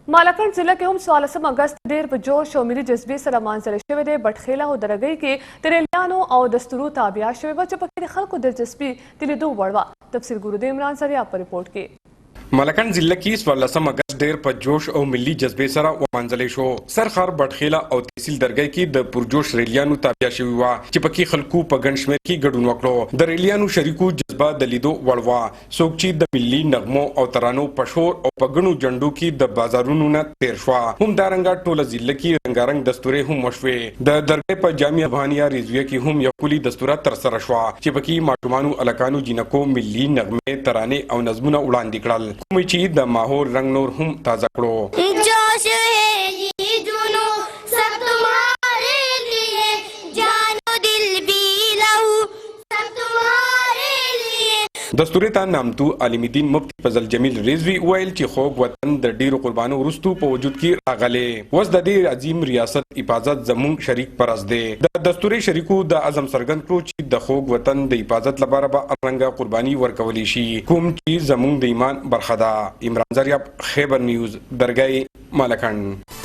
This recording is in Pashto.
मालाकंड जिला के हम 16 अगस्त ډیر په جوش او ملي جذبې سره مانځل شوی دی. بټخیله او درګۍ کې د ریلیانو او دستورو تابع شوی و چې پکې د خلکو دلچسپي د لیدو وړ وه. تفصیل ګورو د عمران سریاب په رپورټ کې. مالکان ضلع کې 16 اگست ډیر په جوش او ملي جذبې سره ومانځل شو. سرخار بټخیله او تحصیل درګۍ کې د پرجوش ریلیانو تابع شوی و چې پکې خلکو په ګڼ شمېر کې ګډون وکړو. د ریلیانو شریکو جذبه د لیدو وړ وه. څوک چې د ملي نغمو او ترانو په شور او په ګڼو جنډو کې د بازارونو نه تیر شوه. همدارنګه ټوله ضلع کې رنګارنګ دستورې هم وشوې. د درګۍ په جامع افغانیه رضویه کې هم یو کلي دستوره ترسره شوه چې پکې ماشومانو الکانو جینکو ملي نغمې ترانې او نظمونه وړاندې کړل، کوم چې د ماحول رنگ نور هم تازه کړو. जोश है ये जुनू सब तुम्हारे लिए, जानो दिल भी लहू सब तुम्हारे लिए. دستوري ته نامتو عالم دین مفتی فضل جمیل رضوی ویل چې خوږ وطن د ډیرو قربانو وروسته په وجود کې راغلی. اوس د دې عظیم ریاست حفاظت زموږ شریک پرز دی. د دستوري شریکو د عزم څرګند کړو چې د خوږ وطن د حفاظت لپاره به ارنګه قرباني ورکولی شي، کوم چې زموږ د ایمان برخه ده. عمران زریاب، خیبر نیوز، درګۍ، مالکند.